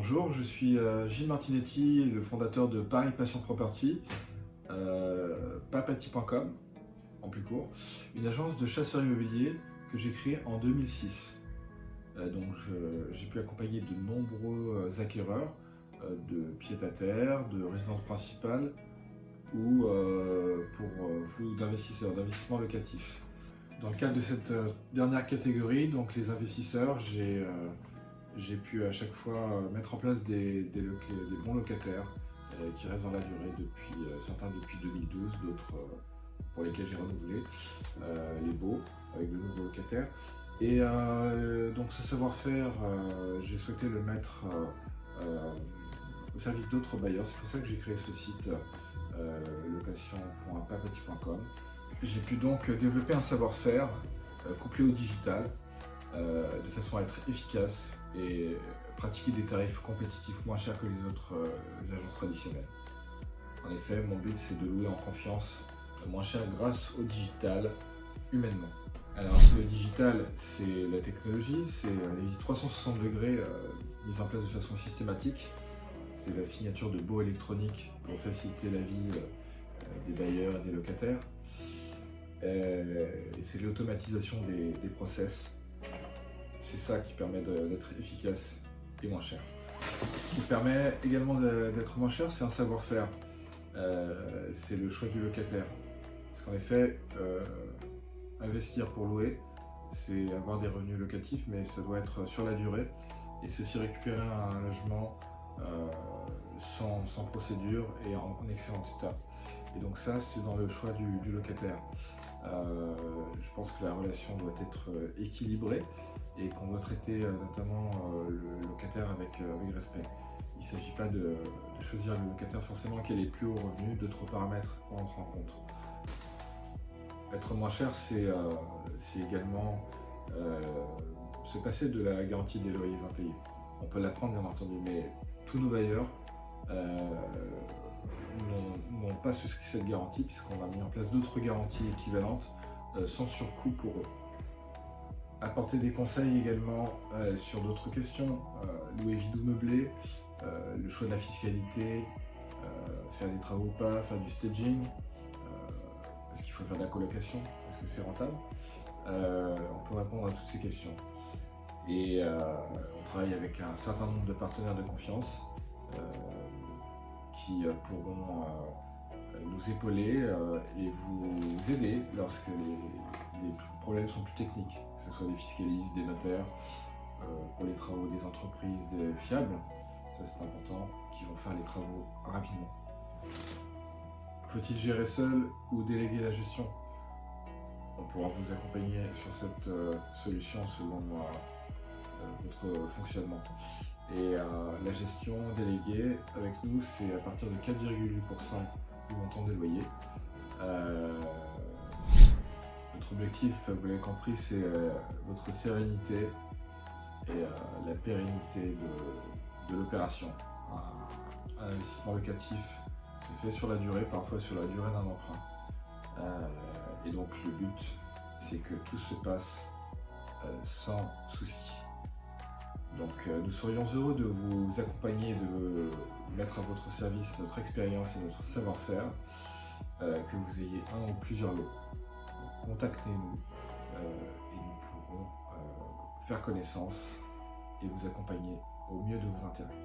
Bonjour, je suis Gilles Martinetti, le fondateur de Paris Passion Property, papati.com en plus court, une agence de chasseurs immobiliers que j'ai créée en 2006. J'ai pu accompagner de nombreux acquéreurs de pied-à-terre, de résidences principales ou d'investissement locatif. Dans le cadre de cette dernière catégorie, donc les investisseurs, j'ai pu à chaque fois mettre en place des bons locataires qui restent dans la durée certains depuis 2012, d'autres pour lesquels j'ai renouvelé les baux avec de nouveaux locataires. Et donc ce savoir-faire, j'ai souhaité le mettre au service d'autres bailleurs. C'est pour ça que j'ai créé ce site location.papati.com. J'ai pu donc développer un savoir-faire couplé au digital de façon à être efficace et pratiquer des tarifs compétitifs moins chers que les autres agences traditionnelles. En effet, mon but c'est de louer en confiance moins cher grâce au digital humainement. Alors le digital, c'est la technologie, c'est les visites 360 degrés mises en place de façon systématique. C'est la signature de baux électroniques pour faciliter la vie des bailleurs et des locataires. Et c'est l'automatisation des process. C'est ça qui permet d'être efficace et moins cher. Ce qui permet également d'être moins cher, c'est un savoir-faire. C'est le choix du locataire. Parce qu'en effet, investir pour louer, c'est avoir des revenus locatifs, mais ça doit être sur la durée. Et c'est aussi récupérer un logement sans procédure et en excellent état. Et donc ça, c'est dans le choix du locataire. Je pense que la relation doit être équilibrée et qu'on doit traiter notamment le locataire avec respect. Il ne s'agit pas de choisir le locataire forcément qui a les plus hauts revenus, d'autres paramètres à prendre en compte. Être moins cher, c'est également se passer de la garantie des loyers impayés. On peut l'apprendre bien entendu, mais tous nos bailleurs n'ont pas souscrit cette garantie puisqu'on a mis en place d'autres garanties équivalentes sans surcoût pour eux. Apporter des conseils également sur d'autres questions, louer vide ou meublé, le choix de la fiscalité, faire des travaux ou pas, faire du staging, est-ce qu'il faut faire de la colocation, est-ce que c'est rentable, on peut répondre à toutes ces questions. Et on travaille avec un certain nombre de partenaires de confiance qui pourront nous épauler et vous aider lorsque les problèmes sont plus techniques, que ce soit des fiscalistes, des notaires, pour les travaux des entreprises fiables, ça c'est important, qui vont faire les travaux rapidement. Faut-il gérer seul ou déléguer la gestion? On pourra vous accompagner sur cette solution selon votre fonctionnement. Et la gestion déléguée avec nous, c'est à partir de 4,8% du montant des loyers. Notre objectif, vous l'avez compris, c'est votre sérénité et la pérennité de l'opération. Un investissement locatif se fait sur la durée, parfois sur la durée d'un emprunt. Et donc le but, c'est que tout se passe sans souci. Donc nous serions heureux de vous accompagner, de mettre à votre service notre expérience et notre savoir-faire, que vous ayez un ou plusieurs lots. Contactez-nous et nous pourrons faire connaissance et vous accompagner au mieux de vos intérêts.